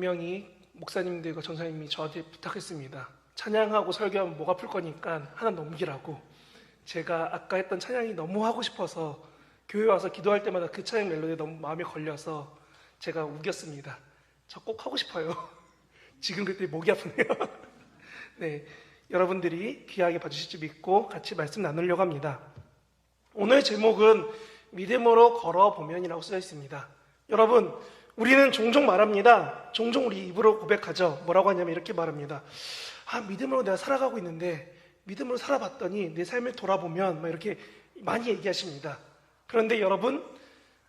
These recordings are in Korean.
분명히 목사님들과 전사님이 저한테 부탁했습니다. 찬양하고 설교하면 목 아플 거니까 하나 넘기라고. 제가 아까 했던 찬양이 너무 하고 싶어서 교회 와서 기도할 때마다 그 찬양 멜로디에 너무 마음에 걸려서 제가 우겼습니다. 저 꼭 하고 싶어요. 지금 그때 목이 아프네요. 네, 여러분들이 귀하게 봐주실 줄 믿고 같이 말씀 나누려고 합니다. 오늘 제목은 믿음으로 걸어보면이라고 쓰여 있습니다. 여러분, 우리는 종종 말합니다. 종종 우리 입으로 고백하죠. 뭐라고 하냐면 이렇게 말합니다. 믿음으로 내가 살아가고 있는데 믿음으로 살아봤더니 내 삶을 돌아보면 이렇게 많이 얘기하십니다. 그런데 여러분,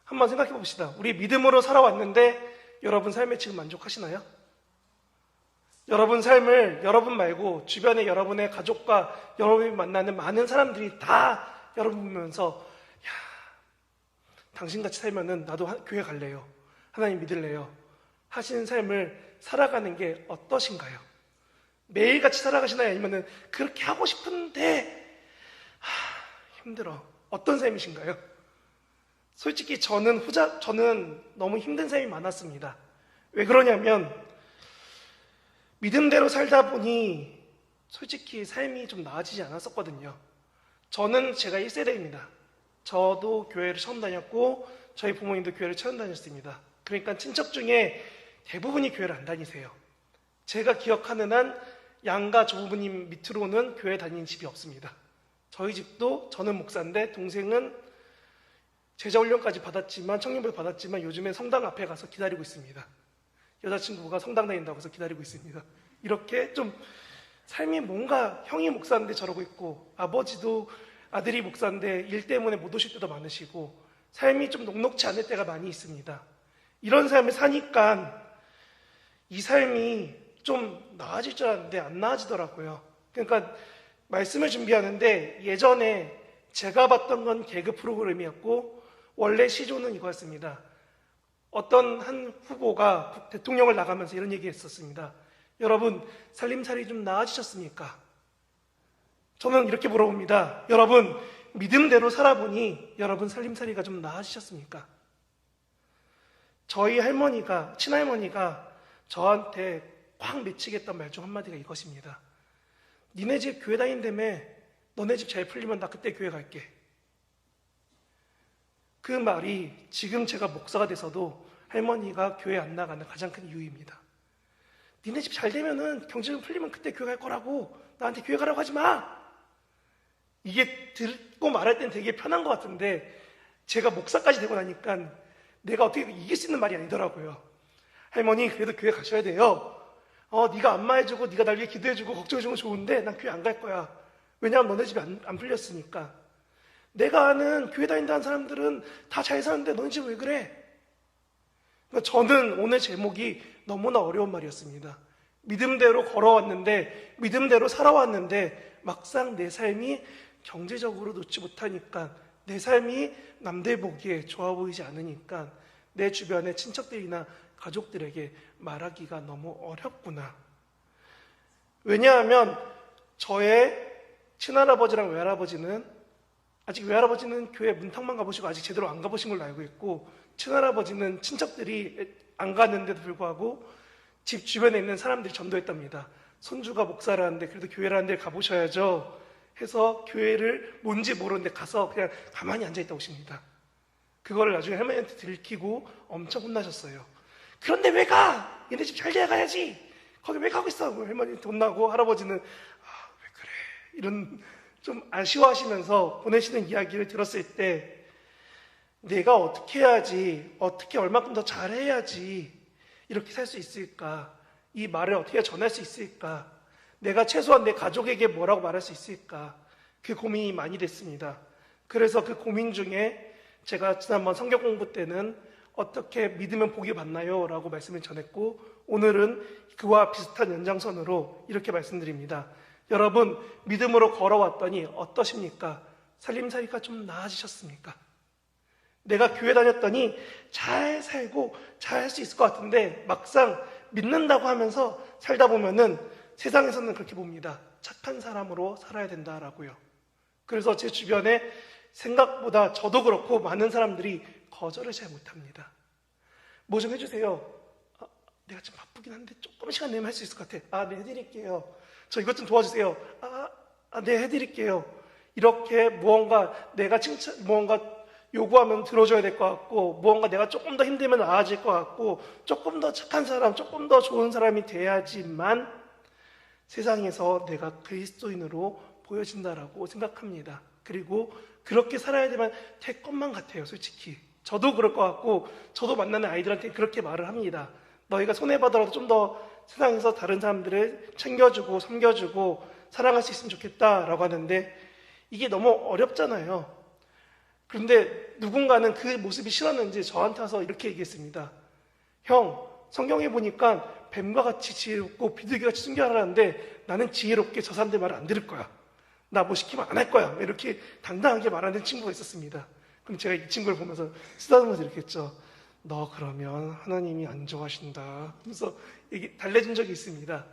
한번 생각해 봅시다. 우리 믿음으로 살아왔는데 여러분 삶에 지금 만족하시나요? 여러분 삶을 여러분 말고 주변에 여러분의 가족과 여러분이 만나는 많은 사람들이 다 여러분 보면서 당신같이 살면은 나도 교회 갈래요. 하나님 믿을래요. 하시는 삶을 살아가는 게 어떠신가요? 매일같이 살아가시나요? 아니면은 그렇게 하고 싶은데 힘들어. 어떤 삶이신가요? 솔직히 저는 너무 힘든 삶이 많았습니다. 왜 그러냐면 믿음대로 살다 보니 솔직히 삶이 좀 나아지지 않았었거든요. 저는 제가 1세대입니다. 저도 교회를 처음 다녔고 저희 부모님도 교회를 처음 다녔습니다. 그러니까 친척 중에 대부분이 교회를 안 다니세요. 제가 기억하는 한 양가 조부모님 밑으로는 교회 다니는 집이 없습니다. 저희 집도 저는 목사인데 동생은 제자훈련까지 받았지만 청년부를 받았지만 요즘엔 성당 앞에 가서 기다리고 있습니다. 여자친구가 성당 다닌다고 해서 기다리고 있습니다. 이렇게 좀 삶이 뭔가 형이 목사인데 저러고 있고 아버지도 아들이 목사인데 일 때문에 못 오실 때도 많으시고 삶이 좀 녹록지 않을 때가 많이 있습니다. 이런 삶을 사니까 이 삶이 좀 나아질 줄 알았는데 안 나아지더라고요. 그러니까 말씀을 준비하는데 예전에 제가 봤던 건 개그 프로그램이었고 원래 시조는 이거였습니다. 어떤 한 후보가 대통령을 나가면서 이런 얘기 했었습니다. 여러분, 살림살이 좀 나아지셨습니까? 저는 이렇게 물어봅니다. 여러분, 믿음대로 살아보니 여러분 살림살이가 좀 나아지셨습니까? 저희 할머니가, 친할머니가 저한테 확 맺히겠다는 말 중 한마디가 이것입니다. 니네 집 교회 다닌다며 너네 집 잘 풀리면 나 그때 교회 갈게. 그 말이 지금 제가 목사가 돼서도 할머니가 교회 안 나가는 가장 큰 이유입니다. 니네 집 잘 되면은 경제 좀 풀리면 그때 교회 갈 거라고. 나한테 교회 가라고 하지 마. 이게 듣고 말할 땐 되게 편한 것 같은데 제가 목사까지 되고 나니까 내가 어떻게 이길 수 있는 말이 아니더라고요. 할머니 그래도 교회 가셔야 돼요. 네가 안마해주고 네가 날 위해 기도해주고 걱정해주면 좋은데 난 교회 안 갈 거야. 왜냐하면 너네 집이 안 풀렸으니까. 내가 아는 교회 다닌다는 사람들은 다 잘 사는데 너네 집 왜 그래? 그러니까 저는 오늘 제목이 너무나 어려운 말이었습니다. 믿음대로 걸어왔는데 믿음대로 살아왔는데 막상 내 삶이 경제적으로 놓지 못하니까 내 삶이 남들 보기에 좋아 보이지 않으니까 내 주변의 친척들이나 가족들에게 말하기가 너무 어렵구나. 왜냐하면 저의 친할아버지랑 외할아버지는 아직 외할아버지는 교회 문턱만 가보시고 아직 제대로 안 가보신 걸로 알고 있고 친할아버지는 친척들이 안 가는데도 불구하고 집 주변에 있는 사람들이 전도했답니다. 손주가 목사를 하는데 그래도 교회라는 데 가보셔야죠 해서 교회를 뭔지 모르는데 가서 그냥 가만히 앉아있다 오십니다. 그거를 나중에 할머니한테 들키고 엄청 혼나셨어요. 그런데 왜 가? 얘네 집 잘 돼야 가야지. 거기 왜 가고 있어? 할머니한테 혼나고 할아버지는 왜 그래? 이런 좀 아쉬워하시면서 보내시는 이야기를 들었을 때 내가 어떻게 해야지, 어떻게 얼마큼 더 잘해야지 이렇게 살 수 있을까? 이 말을 어떻게 전할 수 있을까? 내가 최소한 내 가족에게 뭐라고 말할 수 있을까? 그 고민이 많이 됐습니다. 그래서 그 고민 중에 제가 지난번 성경 공부 때는 어떻게 믿으면 복이 받나요? 라고 말씀을 전했고 오늘은 그와 비슷한 연장선으로 이렇게 말씀드립니다. 여러분, 믿음으로 걸어왔더니 어떠십니까? 살림살이가 좀 나아지셨습니까? 내가 교회 다녔더니 잘 살고 잘 할 수 있을 것 같은데 막상 믿는다고 하면서 살다 보면은 세상에서는 그렇게 봅니다. 착한 사람으로 살아야 된다라고요. 그래서 제 주변에 생각보다 저도 그렇고 많은 사람들이 거절을 잘 못합니다. 뭐 좀 해주세요. 내가 지금 바쁘거든. 바쁘긴 한데 조금 시간 내면 할 수 있을 것 같아. 아, 네, 해드릴게요. 저 이것 좀 도와주세요. 네, 해드릴게요. 이렇게 무언가 무언가 요구하면 들어줘야 될 것 같고, 무언가 내가 조금 더 힘들면 나아질 것 같고, 조금 더 착한 사람, 조금 더 좋은 사람이 돼야지만 세상에서 내가 그리스도인으로 보여진다라고 생각합니다. 그리고 그렇게 살아야 되면 될 것만 같아요, 솔직히. 저도 그럴 것 같고, 저도 만나는 아이들한테 그렇게 말을 합니다. 너희가 손해받더라도 좀 더 세상에서 다른 사람들을 챙겨주고, 섬겨주고, 사랑할 수 있으면 좋겠다라고 하는데, 이게 너무 어렵잖아요. 그런데 누군가는 그 모습이 싫었는지 저한테 와서 이렇게 얘기했습니다. 형, 성경에 보니까 뱀과 같이 지혜롭고 비둘기같이 순결하라는데 나는 지혜롭게 저 사람들 말을 안 들을 거야. 나 뭐 시키면 안 할 거야. 이렇게 당당하게 말하는 친구가 있었습니다. 그럼 제가 이 친구를 보면서 쓰다듬어서 이렇게 했죠. 너 그러면 하나님이 안 좋아하신다 하면서 달래준 적이 있습니다.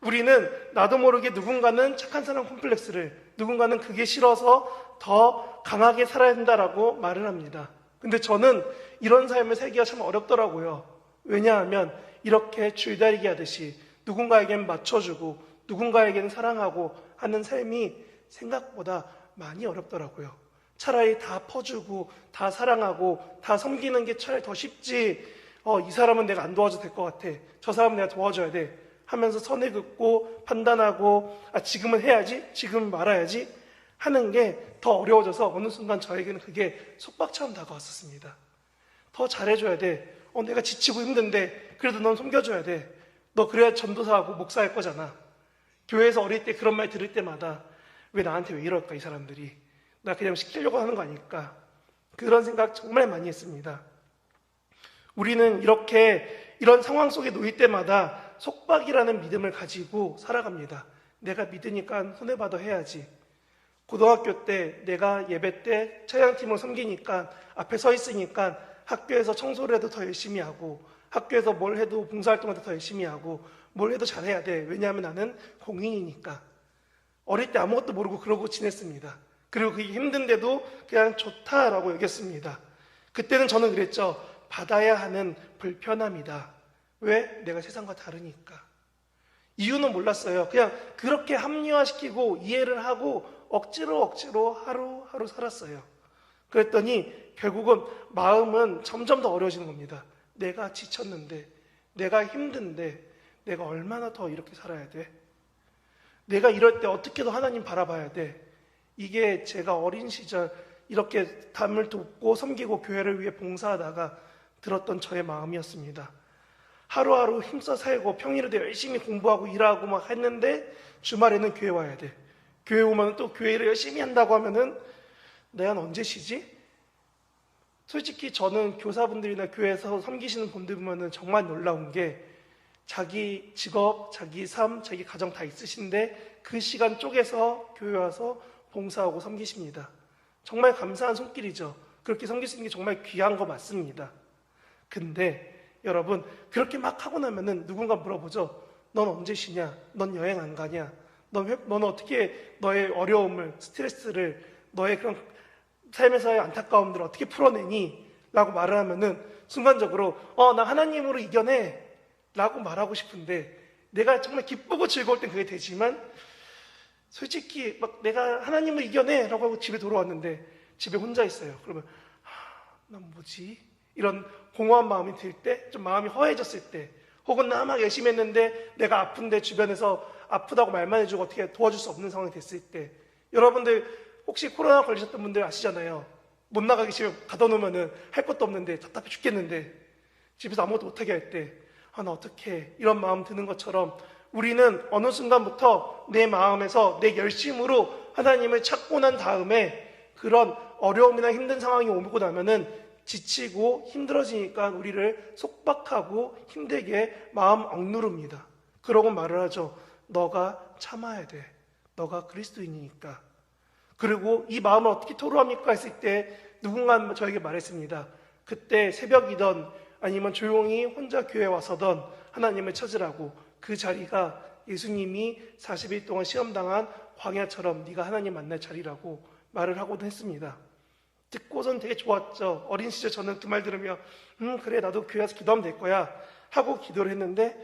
우리는 나도 모르게 누군가는 착한 사람 콤플렉스를, 누군가는 그게 싫어서 더 강하게 살아야 된다라고 말을 합니다. 근데 저는 이런 삶을 살기가 참 어렵더라고요. 왜냐하면 이렇게 줄다리기 하듯이 누군가에겐 맞춰주고 누군가에겐 사랑하고 하는 삶이 생각보다 많이 어렵더라고요. 차라리 다 퍼주고 다 사랑하고 다 섬기는 게 차라리 더 쉽지. 이 사람은 내가 안 도와줘도 될 것 같아. 저 사람은 내가 도와줘야 돼. 하면서 선을 긋고 판단하고 지금은 해야지, 지금은 말아야지 하는 게 더 어려워져서 어느 순간 저에게는 그게 속박처럼 다가왔었습니다. 더 잘해줘야 돼. 내가 지치고 힘든데 그래도 넌 섬겨줘야 돼. 너 그래야 전도사하고 목사할 거잖아. 교회에서 어릴 때 그런 말 들을 때마다 왜 나한테 왜 이럴까 이 사람들이. 나 그냥 시키려고 하는 거 아닐까. 그런 생각 정말 많이 했습니다. 우리는 이런 상황 속에 놓일 때마다 속박이라는 믿음을 가지고 살아갑니다. 내가 믿으니까 손해받아 해야지. 고등학교 때 내가 예배 때 찬양팀을 섬기니까 앞에 서 있으니까 학교에서 청소를 해도 더 열심히 하고 학교에서 뭘 해도 봉사활동을 더 열심히 하고 뭘 해도 잘해야 돼. 왜냐하면 나는 공인이니까. 어릴 때 아무것도 모르고 그러고 지냈습니다. 그리고 그게 힘든데도 그냥 좋다라고 여겼습니다. 그때는 저는 그랬죠. 받아야 하는 불편함이다. 왜? 내가 세상과 다르니까. 이유는 몰랐어요. 그냥 그렇게 합리화시키고 이해를 하고 억지로 하루하루 살았어요. 그랬더니 결국은 마음은 점점 더 어려워지는 겁니다. 내가 지쳤는데, 내가 힘든데, 내가 얼마나 더 이렇게 살아야 돼? 내가 이럴 때 어떻게 더 하나님 바라봐야 돼? 이게 제가 어린 시절 이렇게 담을 돕고 섬기고 교회를 위해 봉사하다가 들었던 저의 마음이었습니다. 하루하루 힘써 살고 평일에도 열심히 공부하고 일하고 막 했는데 주말에는 교회 와야 돼. 교회 오면 또 교회를 열심히 한다고 하면은 내가 언제 쉬지? 솔직히 저는 교사분들이나 교회에서 섬기시는 분들 보면은 정말 놀라운 게 자기 직업, 자기 삶, 자기 가정 다 있으신데 그 시간 쪼개서 교회 와서 봉사하고 섬기십니다. 정말 감사한 손길이죠. 그렇게 섬길 수 있는 게 정말 귀한 거 맞습니다. 근데 여러분 그렇게 막 하고 나면은 누군가 물어보죠. 넌 언제 쉬냐? 넌 여행 안 가냐? 넌 어떻게 너의 어려움을, 스트레스를, 너의 그런 삶에서의 안타까움들을 어떻게 풀어내니? 라고 말을 하면은 순간적으로 나 하나님으로 이겨내 라고 말하고 싶은데 내가 정말 기쁘고 즐거울 땐 그게 되지만 솔직히 막 내가 하나님을 이겨내 라고 하고 집에 돌아왔는데 집에 혼자 있어요. 그러면 난 뭐지? 이런 공허한 마음이 들 때, 좀 마음이 허해졌을 때, 혹은 나 막 열심히 했는데 내가 아픈데 주변에서 아프다고 말만 해주고 어떻게 도와줄 수 없는 상황이 됐을 때, 여러분들 혹시 코로나 걸리셨던 분들 아시잖아요. 못 나가기 집에 가둬놓으면 할 것도 없는데 답답해 죽겠는데 집에서 아무것도 못하게 할 때 나 어떡해 이런 마음 드는 것처럼 우리는 어느 순간부터 내 마음에서 내 열심으로 하나님을 찾고 난 다음에 그런 어려움이나 힘든 상황이 오고 나면은 지치고 힘들어지니까 우리를 속박하고 힘들게 마음 억누릅니다. 그러고 말을 하죠. 너가 참아야 돼. 너가 그리스도인이니까. 그리고 이 마음을 어떻게 토로합니까? 했을 때 누군가 저에게 말했습니다. 그때 새벽이던 아니면 조용히 혼자 교회 와서던 하나님을 찾으라고. 그 자리가 예수님이 40일 동안 시험당한 광야처럼 네가 하나님 만날 자리라고 말을 하고도 했습니다. 듣고선 되게 좋았죠. 어린 시절 저는 그 말 들으며 그래 나도 교회 와서 기도하면 될 거야 하고 기도를 했는데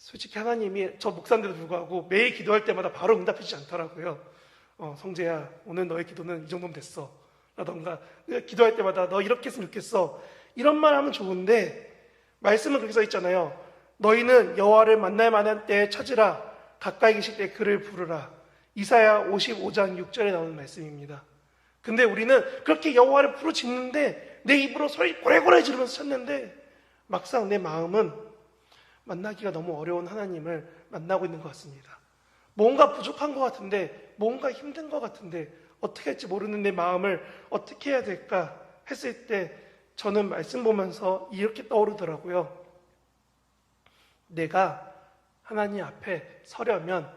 솔직히 하나님이 저 목사인데도 불구하고 매일 기도할 때마다 바로 응답해 주지 않더라고요. 성재야, 오늘 너의 기도는 이 정도면 됐어. 라던가, 기도할 때마다 너 이렇게 했으면 좋겠어. 이런 말 하면 좋은데, 말씀은 그렇게 써 있잖아요. 너희는 여호와를 만날 만한 때에 찾으라. 가까이 계실 때 그를 부르라. 이사야 55장 6절에 나오는 말씀입니다. 근데 우리는 그렇게 여호와를 부르짖는데, 내 입으로 소리 고래고래 지르면서 찾는데, 막상 내 마음은 만나기가 너무 어려운 하나님을 만나고 있는 것 같습니다. 뭔가 부족한 것 같은데, 뭔가 힘든 것 같은데, 어떻게 할지 모르는 내 마음을 어떻게 해야 될까 했을 때, 저는 말씀 보면서 이렇게 떠오르더라고요. 내가 하나님 앞에 서려면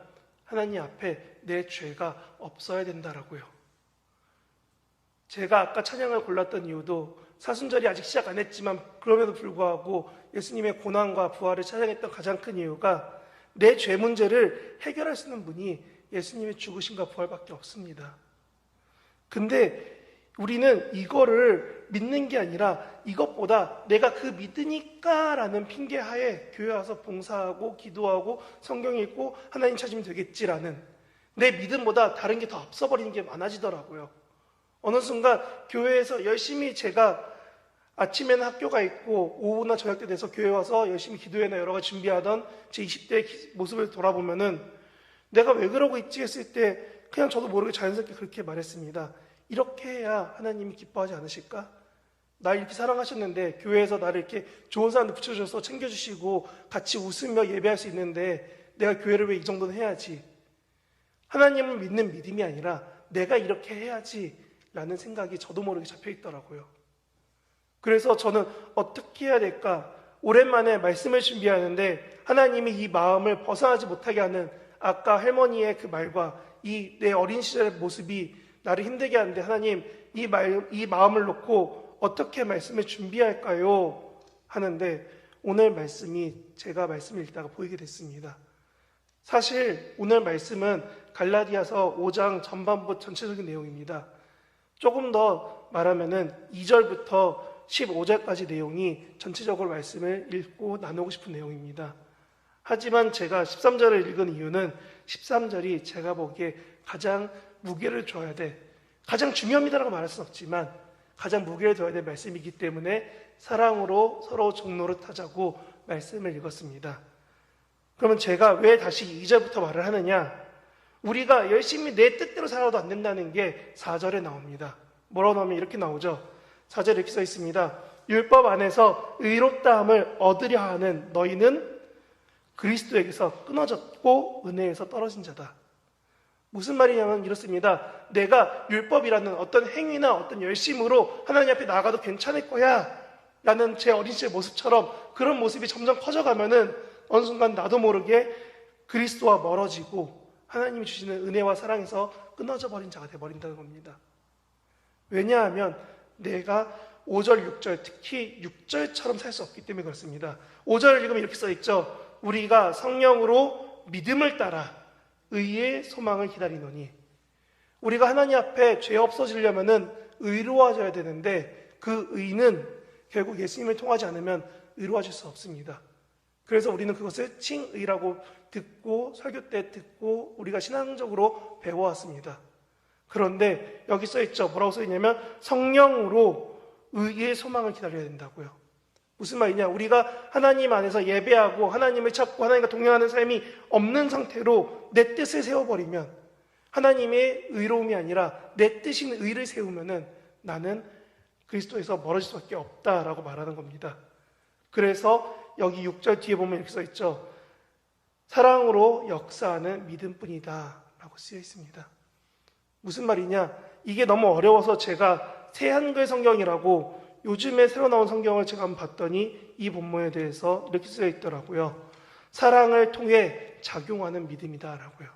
하나님 앞에 내 죄가 없어야 된다라고요. 제가 아까 찬양을 골랐던 이유도 사순절이 아직 시작 안 했지만 그럼에도 불구하고 예수님의 고난과 부활을 찬양했던 가장 큰 이유가 내 죄 문제를 해결할 수 있는 분이 예수님의 죽으심과 부활밖에 없습니다. 근데 우리는 이거를 믿는 게 아니라 이것보다 내가 그 믿으니까 라는 핑계하에 교회 와서 봉사하고 기도하고 성경 읽고 하나님 찾으면 되겠지라는 내 믿음보다 다른 게 더 앞서버리는 게 많아지더라고요. 어느 순간 교회에서 열심히 제가 아침에는 학교가 있고 오후나 저녁 때 돼서 교회 와서 열심히 기도회나 여러 가지 준비하던 제 20대 모습을 돌아보면은 내가 왜 그러고 있지 했을 때 그냥 저도 모르게 자연스럽게 그렇게 말했습니다. 이렇게 해야 하나님이 기뻐하지 않으실까? 날 이렇게 사랑하셨는데 교회에서 나를 이렇게 좋은 사람들 붙여줘서 챙겨주시고 같이 웃으며 예배할 수 있는데 내가 교회를 왜 이 정도는 해야지? 하나님을 믿는 믿음이 아니라 내가 이렇게 해야지 라는 생각이 저도 모르게 잡혀 있더라고요. 그래서 저는 어떻게 해야 될까? 오랜만에 말씀을 준비하는데 하나님이 이 마음을 벗어나지 못하게 하는 아까 할머니의 그 말과 이 내 어린 시절의 모습이 나를 힘들게 하는데 하나님 이 마음을 놓고 어떻게 말씀을 준비할까요? 하는데 오늘 말씀이 제가 말씀을 읽다가 보이게 됐습니다. 사실 오늘 말씀은 갈라디아서 5장 전반부 전체적인 내용입니다. 조금 더 말하면은 2절부터 15절까지 내용이 전체적으로 말씀을 읽고 나누고 싶은 내용입니다. 하지만 제가 13절을 읽은 이유는 13절이 제가 보기에 가장 무게를 줘야 돼. 가장 중요합니다라고 말할 수는 없지만 가장 무게를 둬야 될 말씀이기 때문에 사랑으로 서로 종노릇하자고 말씀을 읽었습니다. 그러면 제가 왜 다시 2절부터 말을 하느냐? 우리가 열심히 내 뜻대로 살아도 안 된다는 게 4절에 나옵니다. 뭐라고 나오면 이렇게 나오죠. 4절에 이렇게 써 있습니다. 율법 안에서 의롭다함을 얻으려 하는 너희는 그리스도에게서 끊어졌고 은혜에서 떨어진 자다. 무슨 말이냐면 이렇습니다. 내가 율법이라는 어떤 행위나 어떤 열심으로 하나님 앞에 나아가도 괜찮을 거야 라는 제 어린 시절 모습처럼 그런 모습이 점점 커져가면은 어느 순간 나도 모르게 그리스도와 멀어지고 하나님이 주시는 은혜와 사랑에서 끊어져 버린 자가 되어버린다는 겁니다. 왜냐하면 내가 5절, 6절, 특히 6절처럼 살 수 없기 때문에 그렇습니다. 5절을 읽으면 이렇게 써있죠. 우리가 성령으로 믿음을 따라 의의 소망을 기다리노니 우리가 하나님 앞에 죄 없어지려면 의로워져야 되는데 그 의는 결국 예수님을 통하지 않으면 의로워질 수 없습니다. 그래서 우리는 그것을 칭의라고 듣고 설교 때 듣고 우리가 신앙적으로 배워왔습니다. 그런데 여기 써있죠. 뭐라고 써있냐면 성령으로 의의 소망을 기다려야 된다고요. 무슨 말이냐? 우리가 하나님 안에서 예배하고 하나님을 찾고 하나님과 동행하는 삶이 없는 상태로 내 뜻을 세워버리면 하나님의 의로움이 아니라 내 뜻인 의를 세우면은 나는 그리스도에서 멀어질 수밖에 없다라고 말하는 겁니다. 그래서 여기 6절 뒤에 보면 이렇게 써있죠. 사랑으로 역사하는 믿음뿐이다 라고 쓰여 있습니다. 무슨 말이냐? 이게 너무 어려워서 제가 새 한글 성경이라고 요즘에 새로 나온 성경을 제가 한번 봤더니 이 본문에 대해서 이렇게 쓰여 있더라고요. 사랑을 통해 작용하는 믿음이다라고요.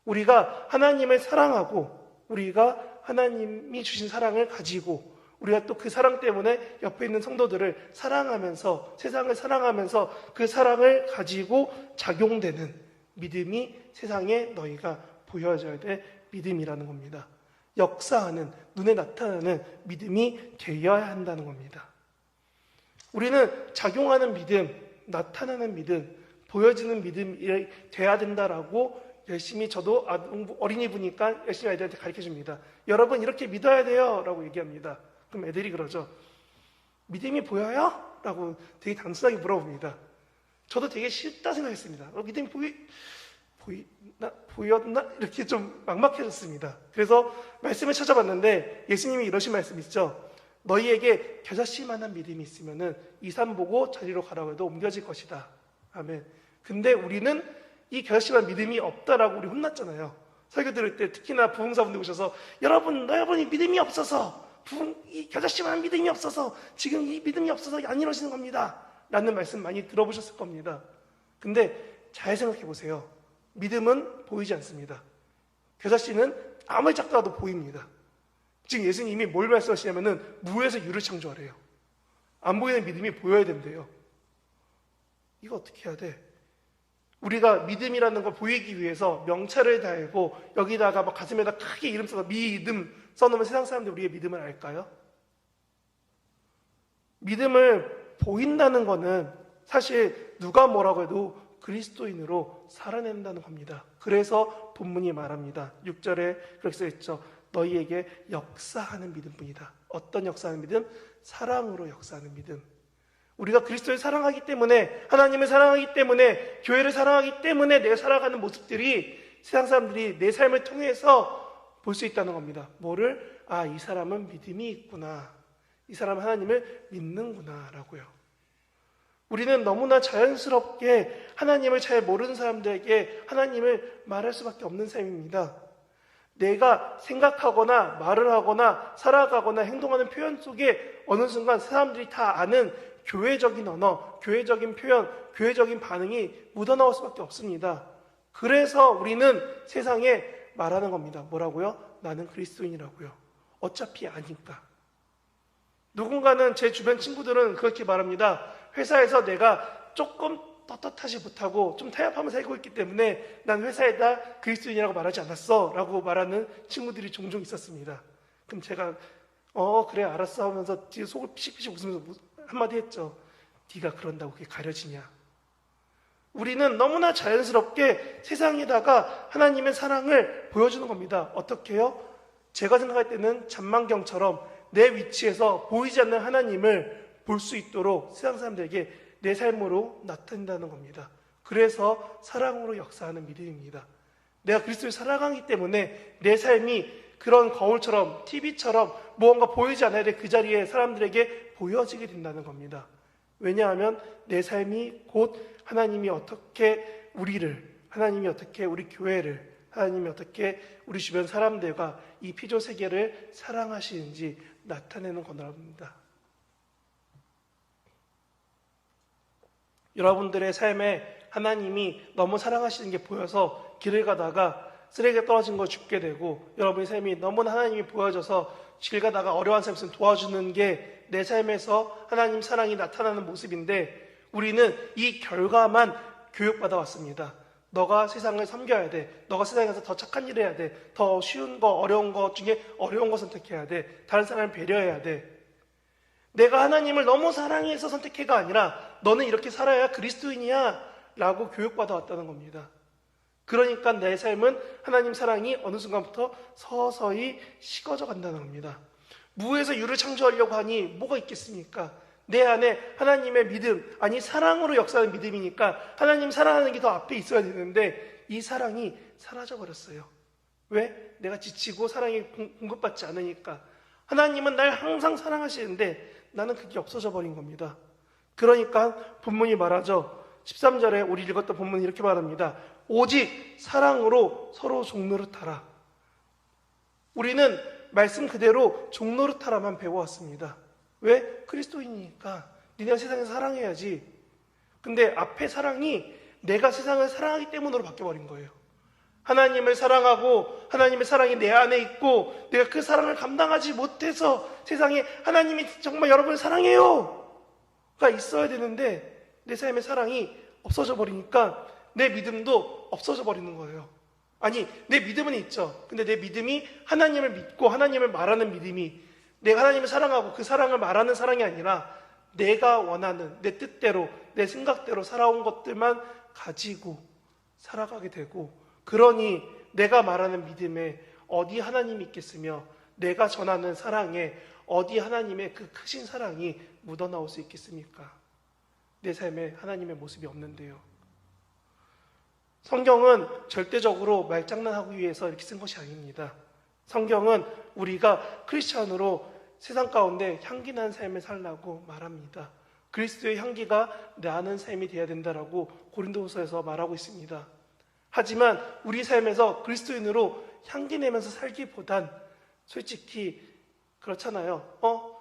우리가 하나님을 사랑하고 우리가 하나님이 주신 사랑을 가지고 우리가 또 그 사랑 때문에 옆에 있는 성도들을 사랑하면서 세상을 사랑하면서 그 사랑을 가지고 작용되는 믿음이 세상에 너희가 보여줘야 될 믿음이라는 겁니다. 역사하는, 눈에 나타나는 믿음이 되어야 한다는 겁니다. 우리는 작용하는 믿음, 나타나는 믿음, 보여지는 믿음이 돼야 된다라고 열심히 저도 어린이부니까 열심히 아이들한테 가르쳐줍니다. 여러분 이렇게 믿어야 돼요 라고 얘기합니다. 그럼 애들이 그러죠. 믿음이 보여요? 라고 되게 단순하게 물어봅니다. 저도 되게 쉽다 생각했습니다. 믿음이 보였나? 이렇게 좀 막막해졌습니다. 그래서 말씀을 찾아봤는데 예수님이 이러신 말씀 있죠. 너희에게 겨자씨만한 믿음이 있으면은 이 산 보고 저리로 가라고 해도 옮겨질 것이다. 아멘. 근데 우리는 이 겨자씨만 믿음이 없다라고 우리 혼났잖아요. 설교 들을 때 특히나 부흥사분들 오셔서 여러분이 믿음이 없어서 이 겨자씨만한 믿음이 없어서 지금 이 믿음이 없어서 안 이루어지는 겁니다. 라는 말씀 많이 들어보셨을 겁니다. 근데 잘 생각해 보세요. 믿음은 보이지 않습니다. 겨자씨는 아무리 작다가도 보입니다. 지금 예수님이 뭘 말씀하시냐면은 무에서 유를 창조하래요. 안 보이는 믿음이 보여야 된대요. 이거 어떻게 해야 돼? 우리가 믿음이라는 걸 보이기 위해서 명찰을 달고 여기다가 막 가슴에다 크게 이름 써서 믿음 써놓으면 세상 사람들이 우리의 믿음을 알까요? 믿음을 보인다는 거는 사실 누가 뭐라고 해도 그리스도인으로 살아낸다는 겁니다. 그래서 본문이 말합니다. 6절에 그렇게 써있죠. 너희에게 역사하는 믿음뿐이다. 어떤 역사하는 믿음? 사랑으로 역사하는 믿음. 우리가 그리스도를 사랑하기 때문에, 하나님을 사랑하기 때문에, 교회를 사랑하기 때문에 내가 살아가는 모습들이 세상 사람들이 내 삶을 통해서 볼 수 있다는 겁니다. 뭐를? 이 사람은 믿음이 있구나. 이 사람은 하나님을 믿는구나 라고요. 우리는 너무나 자연스럽게 하나님을 잘 모르는 사람들에게 하나님을 말할 수밖에 없는 삶입니다. 내가 생각하거나 말을 하거나 살아가거나 행동하는 표현 속에 어느 순간 사람들이 다 아는 교회적인 언어, 교회적인 표현, 교회적인 반응이 묻어나올 수밖에 없습니다. 그래서 우리는 세상에 말하는 겁니다. 뭐라고요? 나는 그리스도인이라고요. 어차피 아니까. 누군가는 제 주변 친구들은 그렇게 말합니다. 회사에서 내가 조금 떳떳하지 못하고 좀 타협하면서 살고 있기 때문에 난 회사에다 그리스도인이라고 말하지 않았어 라고 말하는 친구들이 종종 있었습니다. 그럼 제가 그래 알았어 하면서 뒤에 속을 피식피식 웃으면서 한마디 했죠. 네가 그런다고 그게 가려지냐. 우리는 너무나 자연스럽게 세상에다가 하나님의 사랑을 보여주는 겁니다. 어떻게 해요? 제가 생각할 때는 잔망경처럼 내 위치에서 보이지 않는 하나님을 볼 수 있도록 세상 사람들에게 내 삶으로 나타낸다는 겁니다. 그래서 사랑으로 역사하는 믿음입니다. 내가 그리스도를 사랑하기 때문에 내 삶이 그런 거울처럼 TV처럼 무언가 보이지 않아야 될 그 자리에 사람들에게 보여지게 된다는 겁니다. 왜냐하면 내 삶이 곧 하나님이 어떻게 하나님이 어떻게 우리 교회를, 하나님이 어떻게 우리 주변 사람들과 이 피조 세계를 사랑하시는지 나타내는 거랍니다. 여러분들의 삶에 하나님이 너무 사랑하시는 게 보여서 길을 가다가 쓰레기가 떨어진 거 줍게 되고, 여러분의 삶이 너무나 하나님이 보여져서 길 가다가 어려운 사람 있으면 도와주는 게 내 삶에서 하나님 사랑이 나타나는 모습인데, 우리는 이 결과만 교육받아 왔습니다. 너가 세상을 섬겨야 돼. 너가 세상에서 더 착한 일을 해야 돼. 더 쉬운 거, 어려운 거 중에 어려운 거 선택해야 돼. 다른 사람을 배려해야 돼. 내가 하나님을 너무 사랑해서 선택해가 아니라 너는 이렇게 살아야 그리스도인이야 라고 교육받아 왔다는 겁니다. 그러니까 내 삶은 하나님 사랑이 어느 순간부터 서서히 식어져 간다는 겁니다. 무에서 유를 창조하려고 하니 뭐가 있겠습니까? 내 안에 하나님의 믿음, 아니 사랑으로 역사하는 믿음이니까 하나님 사랑하는 게 더 앞에 있어야 되는데 이 사랑이 사라져 버렸어요. 왜? 내가 지치고 사랑이 공급받지 않으니까. 하나님은 날 항상 사랑하시는데 나는 그게 없어져 버린 겁니다. 그러니까 본문이 말하죠. 13절에 우리 읽었던 본문이 이렇게 말합니다. 오직 사랑으로 서로 종노릇하라. 우리는 말씀 그대로 종노릇하라만 배워왔습니다. 왜? 그리스도인이니까. 니네가 세상을 사랑해야지. 근데 앞에 사랑이 내가 세상을 사랑하기 때문으로 바뀌어버린 거예요. 하나님을 사랑하고 하나님의 사랑이 내 안에 있고 내가 그 사랑을 감당하지 못해서 세상에 하나님이 정말 여러분을 사랑해요 가 있어야 되는데 내 삶의 사랑이 없어져 버리니까 내 믿음도 없어져 버리는 거예요. 아니, 내 믿음은 있죠. 근데 내 믿음이 하나님을 믿고 하나님을 말하는 믿음이, 내가 하나님을 사랑하고 그 사랑을 말하는 사랑이 아니라 내가 원하는 내 뜻대로 내 생각대로 살아온 것들만 가지고 살아가게 되고, 그러니 내가 말하는 믿음에 어디 하나님이 있겠으며 내가 전하는 사랑에 어디 하나님의 그 크신 사랑이 묻어나올 수 있겠습니까? 내 삶에 하나님의 모습이 없는데요. 성경은 절대적으로 말장난하기 위해서 이렇게 쓴 것이 아닙니다. 성경은 우리가 크리스찬으로 세상 가운데 향기난 삶을 살라고 말합니다. 그리스도의 향기가 나는 삶이 되어야 된다라고 고린도후서에서 말하고 있습니다. 하지만 우리 삶에서 그리스도인으로 향기 내면서 살기보단 솔직히 그렇잖아요.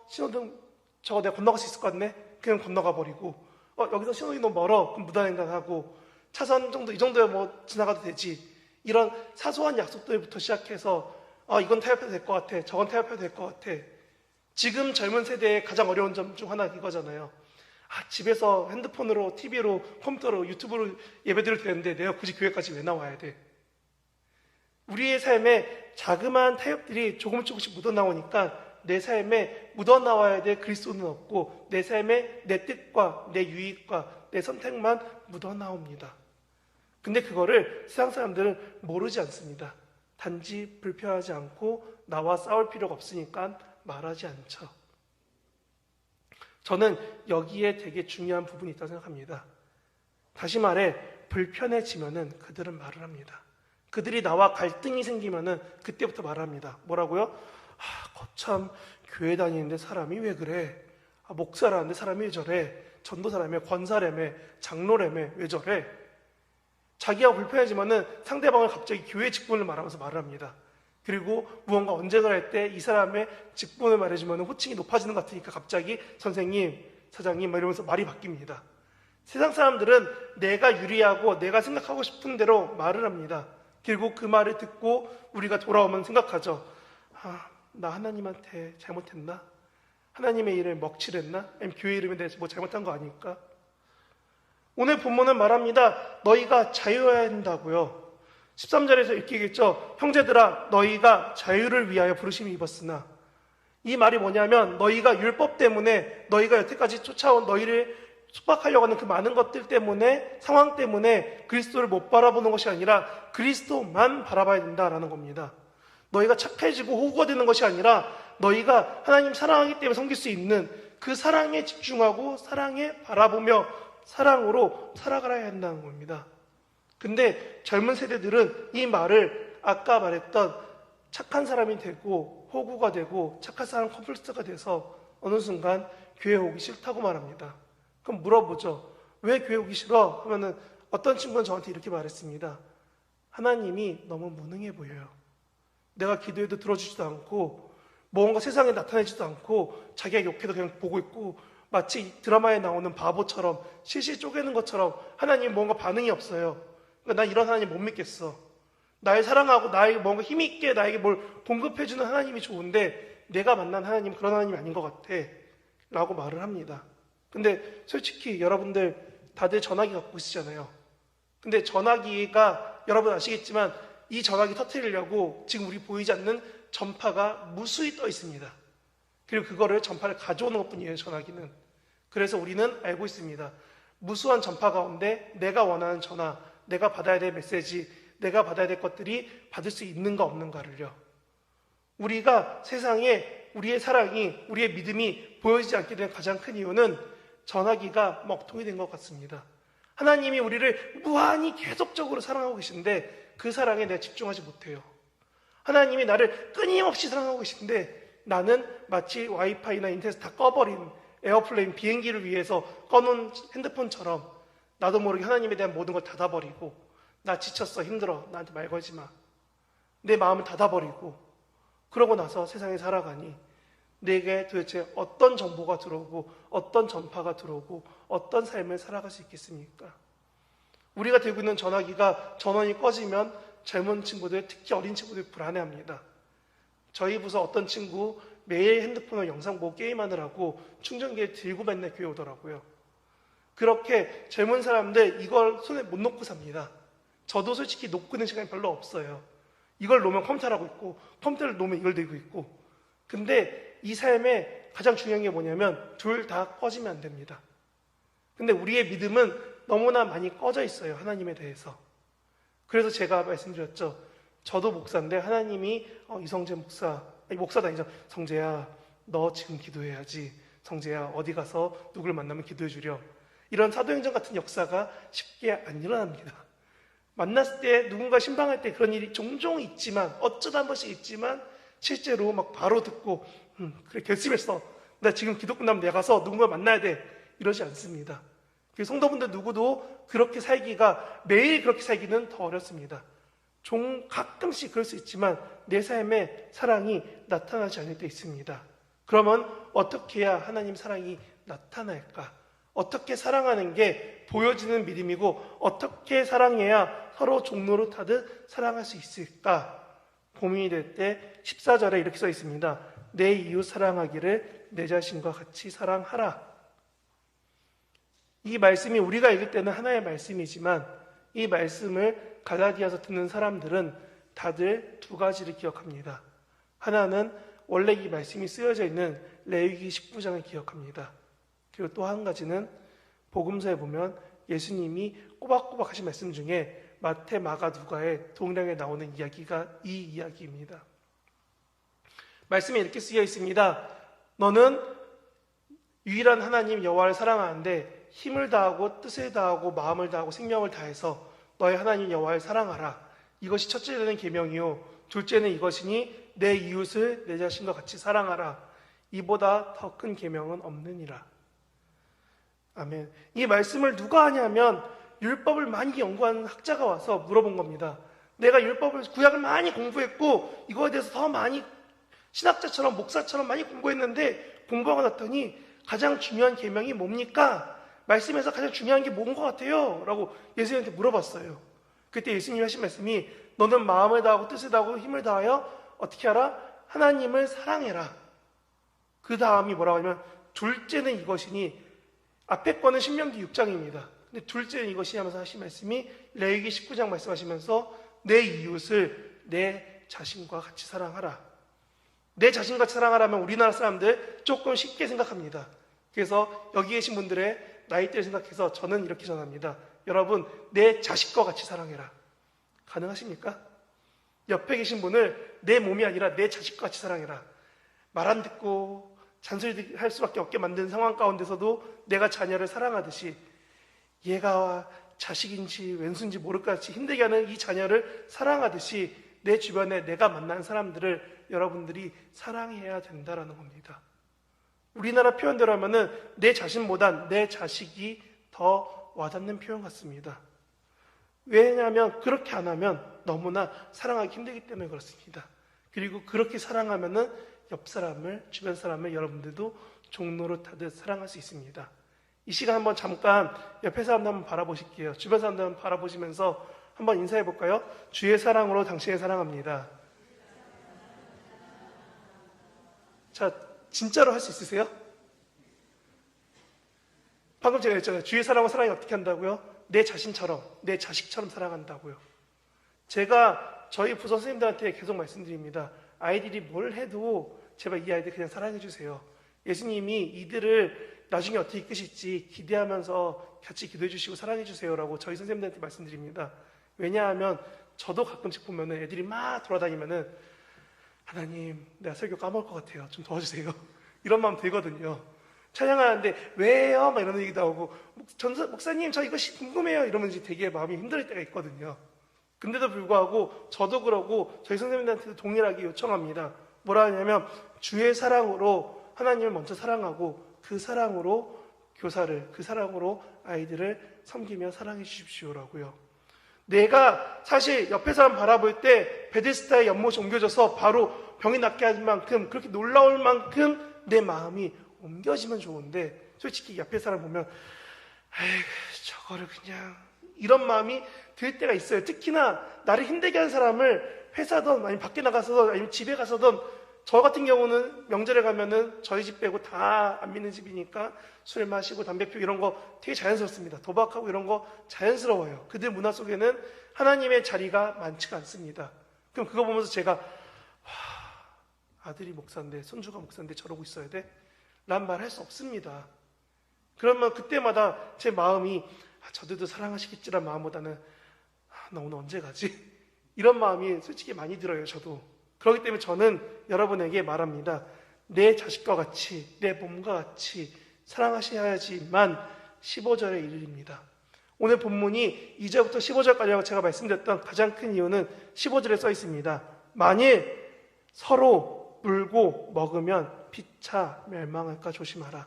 신호등 저거 내가 건너갈 수 있을 것 같네? 그냥 건너가 버리고, 여기서 신호등이 너무 멀어? 그럼 무단횡단하고, 차선 정도 이 정도야 뭐 지나가도 되지. 이런 사소한 약속들부터 시작해서 이건 타협해도 될 것 같아, 저건 타협해도 될 것 같아. 지금 젊은 세대의 가장 어려운 점 중 하나 이거잖아요. 집에서 핸드폰으로, TV로, 컴퓨터로, 유튜브로 예배드려도 되는데 내가 굳이 교회까지 왜 나와야 돼? 우리의 삶에 자그마한 타협들이 조금씩 묻어나오니까 내 삶에 묻어나와야 될 그리스도는 없고 내 삶에 내 뜻과 내 유익과 내 선택만 묻어나옵니다. 근데 그거를 세상 사람들은 모르지 않습니다. 단지 불편하지 않고 나와 싸울 필요가 없으니까 말하지 않죠. 저는 여기에 되게 중요한 부분이 있다고 생각합니다. 다시 말해, 불편해지면은 그들은 말을 합니다. 그들이 나와 갈등이 생기면은 그때부터 말을 합니다. 뭐라고요? 거참 교회 다니는데 사람이 왜 그래? 목사라는데 사람이 왜 저래? 전도사라며, 권사라며, 장로라며 왜 저래? 자기가 불편해지면은 상대방을 갑자기 교회 직분을 말하면서 말을 합니다. 그리고 무언가 언쟁을 할 때 이 사람의 직분을 말해주면 호칭이 높아지는 것 같으니까 갑자기 선생님, 사장님 이러면서 말이 바뀝니다. 세상 사람들은 내가 유리하고 내가 생각하고 싶은 대로 말을 합니다. 그리고 그 말을 듣고 우리가 돌아오면 생각하죠. 나 하나님한테 잘못했나? 하나님의 일을 먹칠했나? 아니면 교회 이름에 대해서 뭐 잘못한 거 아닐까? 오늘 본문은 말합니다. 너희가 자유해야 한다고요. 13절에서 이렇게 얘기했죠. 형제들아, 너희가 자유를 위하여 부르심을 입었으나, 이 말이 뭐냐면 너희가 율법 때문에, 너희가 여태까지 쫓아온 너희를束縛하려고 하는 그 많은 것들 때문에, 상황 때문에 그리스도를 못 바라보는 것이 아니라 그리스도만 바라봐야 된다라는 겁니다. 너희가 착해지고 호구가 되는 것이 아니라 너희가 하나님 사랑하기 때문에 섬길 수 있는 그 사랑에 집중하고 사랑에 바라보며 사랑으로 살아가야 한다는 겁니다. 근데 젊은 세대들은 이 말을 아까 말했던 착한 사람이 되고 호구가 되고 착한 사람 컴플렉스가 돼서 어느 순간 교회 오기 싫다고 말합니다. 그럼 물어보죠. 왜 교회 오기 싫어? 하면은 어떤 친구는 저한테 이렇게 말했습니다. 하나님이 너무 무능해 보여요. 내가 기도해도 들어주지도 않고 뭔가 세상에 나타내지도 않고 자기가 욕해도 그냥 보고 있고 마치 드라마에 나오는 바보처럼 실실 쪼개는 것처럼 하나님이 뭔가 반응이 없어요. 그러니까 난 이런 하나님 못 믿겠어. 날 사랑하고 나에게 뭔가 힘이 있게 나에게 뭘 공급해주는 하나님이 좋은데 내가 만난 하나님은 그런 하나님이 아닌 것 같아 라고 말을 합니다. 근데 솔직히 여러분들 다들 전화기 갖고 있으잖아요. 근데 전화기가 여러분 아시겠지만 이 전화기 터뜨리려고 지금 우리 보이지 않는 전파가 무수히 떠 있습니다. 그리고 그거를 전파를 가져오는 것뿐이에요, 전화기는. 그래서 우리는 알고 있습니다. 무수한 전파 가운데 내가 원하는 전화, 내가 받아야 될 메시지, 내가 받아야 될 것들이 받을 수 있는가 없는가를요. 우리가 세상에 우리의 사랑이, 우리의 믿음이 보여지지 않게 된 가장 큰 이유는 전화기가 먹통이 된 것 같습니다. 하나님이 우리를 무한히 계속적으로 사랑하고 계신데 그 사랑에 내가 집중하지 못해요. 하나님이 나를 끊임없이 사랑하고 계신데 나는 마치 와이파이나 인터넷 다 꺼버린 에어플레인 비행기를 위해서 꺼놓은 핸드폰처럼 나도 모르게 하나님에 대한 모든 걸 닫아버리고 나 지쳤어, 힘들어, 나한테 말 걸지 마. 내 마음을 닫아버리고 그러고 나서 세상에 살아가니 내게 도대체 어떤 정보가 들어오고 어떤 전파가 들어오고 어떤 삶을 살아갈 수 있겠습니까? 우리가 들고 있는 전화기가 전원이 꺼지면 젊은 친구들, 특히 어린 친구들이 불안해합니다. 저희 부서 어떤 친구 매일 핸드폰을 영상 보고 게임하느라고 충전기를 들고 맨날 교회 오더라고요. 그렇게 젊은 사람들 이걸 손에 못 놓고 삽니다. 저도 솔직히 놓고 있는 시간이 별로 없어요. 이걸 놓으면 컴퓨터를 하고 있고 컴퓨터를 놓으면 이걸 들고 있고. 근데 이 삶에 가장 중요한 게 뭐냐면 둘 다 꺼지면 안 됩니다. 근데 우리의 믿음은 너무나 많이 꺼져 있어요. 하나님에 대해서. 그래서 제가 말씀드렸죠. 저도 목사인데 하나님이 이성재 목사, 아니 목사도 아니죠. 성재야, 너 지금 기도해야지. 성재야, 어디 가서 누구를 만나면 기도해 주렴. 이런 사도행전 같은 역사가 쉽게 안 일어납니다. 만났을 때 누군가 신방할 때 그런 일이 종종 있지만, 어쩌다 한 번씩 있지만 실제로 막 바로 듣고 그래 결심했어. 나 지금 기도 끝나면 내가 가서 누군가 만나야 돼. 이러지 않습니다. 성도분들 누구도 그렇게 살기가, 매일 그렇게 살기는 더 어렵습니다. 가끔씩 그럴 수 있지만 내 삶에 사랑이 나타나지 않을 때 있습니다. 그러면 어떻게 해야 하나님 사랑이 나타날까? 어떻게 사랑하는 게 보여지는 믿음이고 어떻게 사랑해야 서로 종로로 타듯 사랑할 수 있을까? 고민이 될 때 14절에 이렇게 써 있습니다. 내 이웃 사랑하기를 내 자신과 같이 사랑하라. 이 말씀이 우리가 읽을 때는 하나의 말씀이지만 이 말씀을 갈라디아서 듣는 사람들은 다들 두 가지를 기억합니다. 하나는 원래 이 말씀이 쓰여져 있는 레위기 19장을 기억합니다. 그리고 또 한 가지는 복음서에 보면 예수님이 꼬박꼬박 하신 말씀 중에 마태, 마가, 누가의 동일하게 나오는 이야기가 이 이야기입니다. 말씀에 이렇게 쓰여 있습니다. 너는 유일한 하나님 여호와를 사랑하는데 힘을 다하고 뜻을 다하고 마음을 다하고 생명을 다해서 너의 하나님 여호와를 사랑하라. 이것이 첫째는 계명이요 둘째는 이것이니 내 이웃을 내 자신과 같이 사랑하라. 이보다 더 큰 계명은 없느니라. 아멘. 이 말씀을 누가 하냐면 율법을 많이 연구한 학자가 와서 물어본 겁니다. 내가 구약을 많이 공부했고 이거에 대해서 더 많이 신학자처럼 목사처럼 많이 공부했는데 공부하고 났더니 가장 중요한 계명이 뭡니까? 말씀에서 가장 중요한 게 뭔 것 같아요? 라고 예수님한테 물어봤어요. 그때 예수님이 하신 말씀이 너는 마음을 다하고 뜻을 다하고 힘을 다하여 어떻게 하라? 하나님을 사랑해라. 그 다음이 뭐라고 하냐면 둘째는 이것이니, 앞에 거는 신명기 6장입니다. 근데 둘째는 이것이 하면서 하신 말씀이 레위기 19장 말씀하시면서 내 이웃을 내 자신과 같이 사랑하라. 내 자신과 같이 사랑하라면 우리나라 사람들 조금 쉽게 생각합니다. 그래서 여기 계신 분들의 나이대를 생각해서 저는 이렇게 전합니다. 여러분, 내 자식과 같이 사랑해라. 가능하십니까? 옆에 계신 분을 내 몸이 아니라 내 자식과 같이 사랑해라. 말 안 듣고 잔소리 할 수밖에 없게 만든 상황 가운데서도 내가 자녀를 사랑하듯이 얘가 자식인지 왼수인지 모를 것 같이 힘들게 하는 이 자녀를 사랑하듯이 내 주변에 내가 만난 사람들을 여러분들이 사랑해야 된다라는 겁니다. 우리나라 표현대로 하면은 내 자신보단 내 자식이 더 와닿는 표현 같습니다. 왜냐하면 그렇게 안 하면 너무나 사랑하기 힘들기 때문에 그렇습니다. 그리고 그렇게 사랑하면은 옆 사람을, 주변 사람을 여러분들도 종로로 타듯 사랑할 수 있습니다. 이 시간 한번 잠깐 옆에 사람들 한번 바라보실게요. 주변 사람들 한번 바라보시면서 한번 인사해 볼까요? 주의 사랑으로 당신을 사랑합니다. 자, 진짜로 할 수 있으세요? 방금 제가 했잖아요. 주의 사랑과 사랑이 어떻게 한다고요? 내 자신처럼, 내 자식처럼 사랑한다고요. 제가 저희 부서 선생님들한테 계속 말씀드립니다. 아이들이 뭘 해도 제발 이 아이들 그냥 사랑해 주세요. 예수님이 이들을 나중에 어떻게 이끄실지 기대하면서 같이 기도해 주시고 사랑해 주세요라고 저희 선생님들한테 말씀드립니다. 왜냐하면 저도 가끔씩 보면은 애들이 막 돌아다니면은 하나님, 내가 설교 까먹을 것 같아요. 좀 도와주세요. 이런 마음 들거든요. 찬양하는데 왜요? 막 이런 얘기 나오고 목사님 저 이것이 궁금해요. 이러면 이제 되게 마음이 힘들 때가 있거든요. 근데도 불구하고 저도 그러고 저희 선생님들한테도 동일하게 요청합니다. 뭐라 하냐면 주의 사랑으로 하나님을 먼저 사랑하고 그 사랑으로 교사를, 그 사랑으로 아이들을 섬기며 사랑해 주십시오라고요. 내가 사실 옆에 사람 바라볼 때 베데스다의 연못이 옮겨져서 바로 병이 낫게 할 만큼, 그렇게 놀라울 만큼 내 마음이 옮겨지면 좋은데 솔직히 옆에 사람 보면 에이 저거를 그냥 이런 마음이 들 때가 있어요. 특히나 나를 힘들게 하는 사람을 회사든 아니면 밖에 나가서든 아니면 집에 가서든, 저 같은 경우는 명절에 가면은 저희 집 빼고 다 안 믿는 집이니까 술 마시고 담배 피우고 이런 거 되게 자연스럽습니다. 도박하고 이런 거 자연스러워요. 그들 문화 속에는 하나님의 자리가 많지가 않습니다. 그럼 그거 보면서 제가 아들이 목사인데, 손주가 목사인데 저러고 있어야 돼? 란 말 할 수 없습니다. 그러면 그때마다 제 마음이 저들도 사랑하시겠지란 마음보다는 나 오늘 언제 가지? 이런 마음이 솔직히 많이 들어요. 저도. 그렇기 때문에 저는 여러분에게 말합니다. 내 자식과 같이, 내 몸과 같이 사랑하셔야지만 15절에 이르립니다. 오늘 본문이 2절부터 15절까지라고 제가 말씀드렸던 가장 큰 이유는 15절에 써 있습니다. 만일 서로 물고 먹으면 피차 멸망할까 조심하라.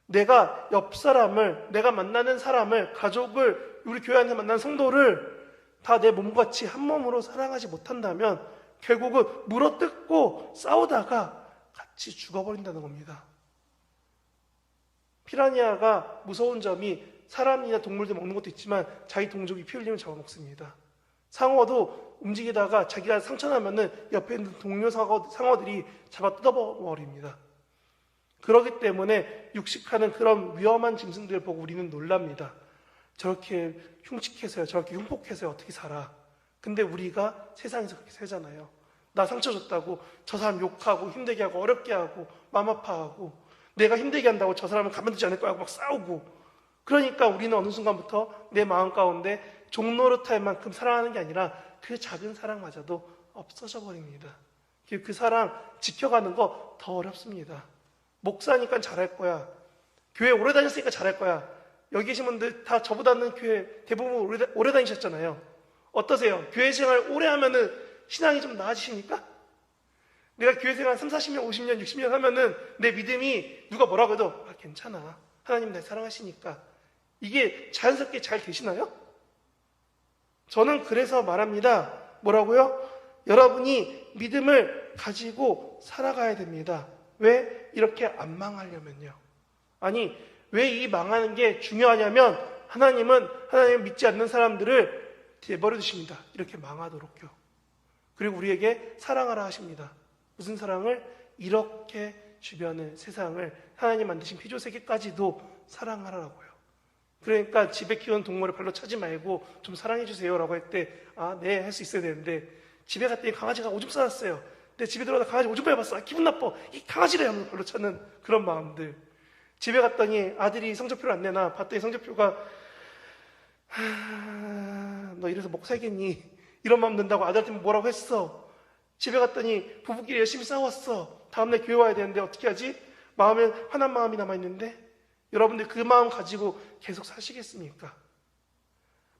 내가 옆 사람을, 내가 만나는 사람을, 가족을, 우리 교회 안에서 만나는 성도를 다 내 몸같이 한 몸으로 사랑하지 못한다면 결국은 물어뜯고 싸우다가 같이 죽어버린다는 겁니다. 피라니아가 무서운 점이 사람이나 동물들 먹는 것도 있지만 자기 동족이 피 흘리면 잡아먹습니다. 상어도 움직이다가 자기가 상처나면은 옆에 있는 동료 상어들이 잡아 뜯어버립니다. 그렇기 때문에 육식하는 그런 위험한 짐승들을 보고 우리는 놀랍니다. 저렇게 흉측해서요, 저렇게 흉폭해서요, 어떻게 살아? 근데 우리가 세상에서 그렇게 살잖아요. 나 상처 줬다고 저 사람 욕하고 힘들게 하고 어렵게 하고 마음 아파하고 내가 힘들게 한다고 저 사람은 가만두지 않을 거야 하고 막 싸우고. 그러니까 우리는 어느 순간부터 내 마음 가운데 종노릇할 만큼 사랑하는 게 아니라 그 작은 사랑마저도 없어져 버립니다. 그 사랑 지켜가는 거 더 어렵습니다. 목사니까 잘할 거야. 교회 오래 다녔으니까 잘할 거야. 여기 계신 분들 다 저보다는 교회 대부분 오래 다니셨잖아요. 어떠세요? 교회 생활 오래 하면은 신앙이 좀 나아지십니까? 내가 교회 생활 3, 40년, 50년, 60년 하면은 내 믿음이 누가 뭐라고 해도 괜찮아. 하나님 날 사랑하시니까. 이게 자연스럽게 잘 되시나요? 저는 그래서 말합니다. 뭐라고요? 여러분이 믿음을 가지고 살아가야 됩니다. 왜? 이렇게 안 망하려면요. 아니, 왜 이 망하는 게 중요하냐면 하나님은 믿지 않는 사람들을 내버려 두십니다. 이렇게 망하도록요. 그리고 우리에게 사랑하라 하십니다. 무슨 사랑을? 이렇게 주변을, 세상을 하나님 만드신 피조세계까지도 사랑하라고요. 그러니까 집에 키우는 동물을 발로 차지 말고 좀 사랑해 주세요 라고 할 때 네, 할 수 있어야 되는데 집에 갔더니 강아지가 오줌 싸놨어요. 근데 집에 들어가다 강아지 오줌 밟았어. 기분 나빠. 이 강아지를 하면서 발로 차는 그런 마음들. 집에 갔더니 아들이 성적표를 안 내나 봤더니 성적표가 너 이래서 먹고 살겠니? 이런 마음 든다고 아들한테 뭐라고 했어. 집에 갔더니 부부끼리 열심히 싸웠어. 다음날 교회 와야 되는데 어떻게 하지? 마음에 화난 마음이 남아있는데 여러분들 그 마음 가지고 계속 사시겠습니까?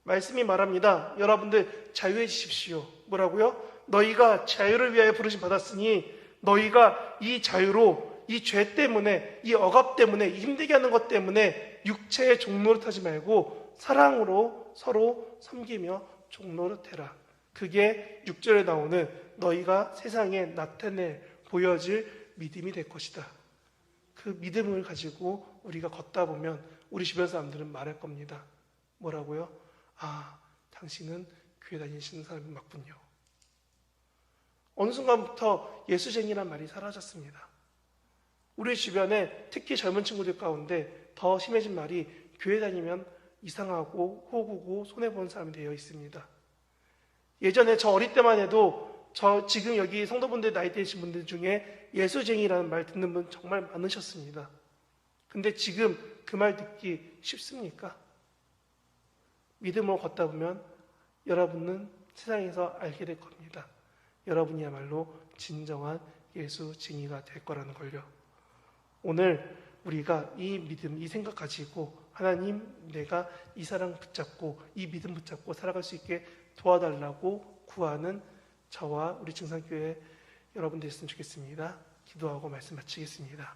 말씀이 말합니다. 여러분들 자유해지십시오. 뭐라고요? 너희가 자유를 위하여 부르심 받았으니 너희가 이 자유로 이 죄 때문에, 이 억압 때문에, 이 힘들게 하는 것 때문에 육체의 종노릇하지 말고 사랑으로 서로 섬기며 종노릇해라. 그게 6절에 나오는 너희가 세상에 나타낼, 보여질 믿음이 될 것이다. 그 믿음을 가지고 우리가 걷다 보면 우리 주변 사람들은 말할 겁니다. 뭐라고요? 당신은 교회 다니시는 사람이 맞군요. 어느 순간부터 예수쟁이란 말이 사라졌습니다. 우리 주변에 특히 젊은 친구들 가운데 더 심해진 말이 교회 다니면 이상하고 호구고 손해보는 사람이 되어 있습니다. 예전에 저 어릴 때만 해도 지금 여기 성도분들 나이 되신 분들 중에 예수쟁이라는 말 듣는 분 정말 많으셨습니다. 근데 지금 그 말 듣기 쉽습니까? 믿음으로 걷다 보면 여러분은 세상에서 알게 될 겁니다. 여러분이야말로 진정한 예수쟁이가 될 거라는 걸요. 오늘 우리가 이 믿음, 이 생각 가지고 하나님 내가 이 사랑 붙잡고 이 믿음 붙잡고 살아갈 수 있게 도와달라고 구하는 저와 우리 증산교회 여러분 됐으면 좋겠습니다. 기도하고 말씀 마치겠습니다.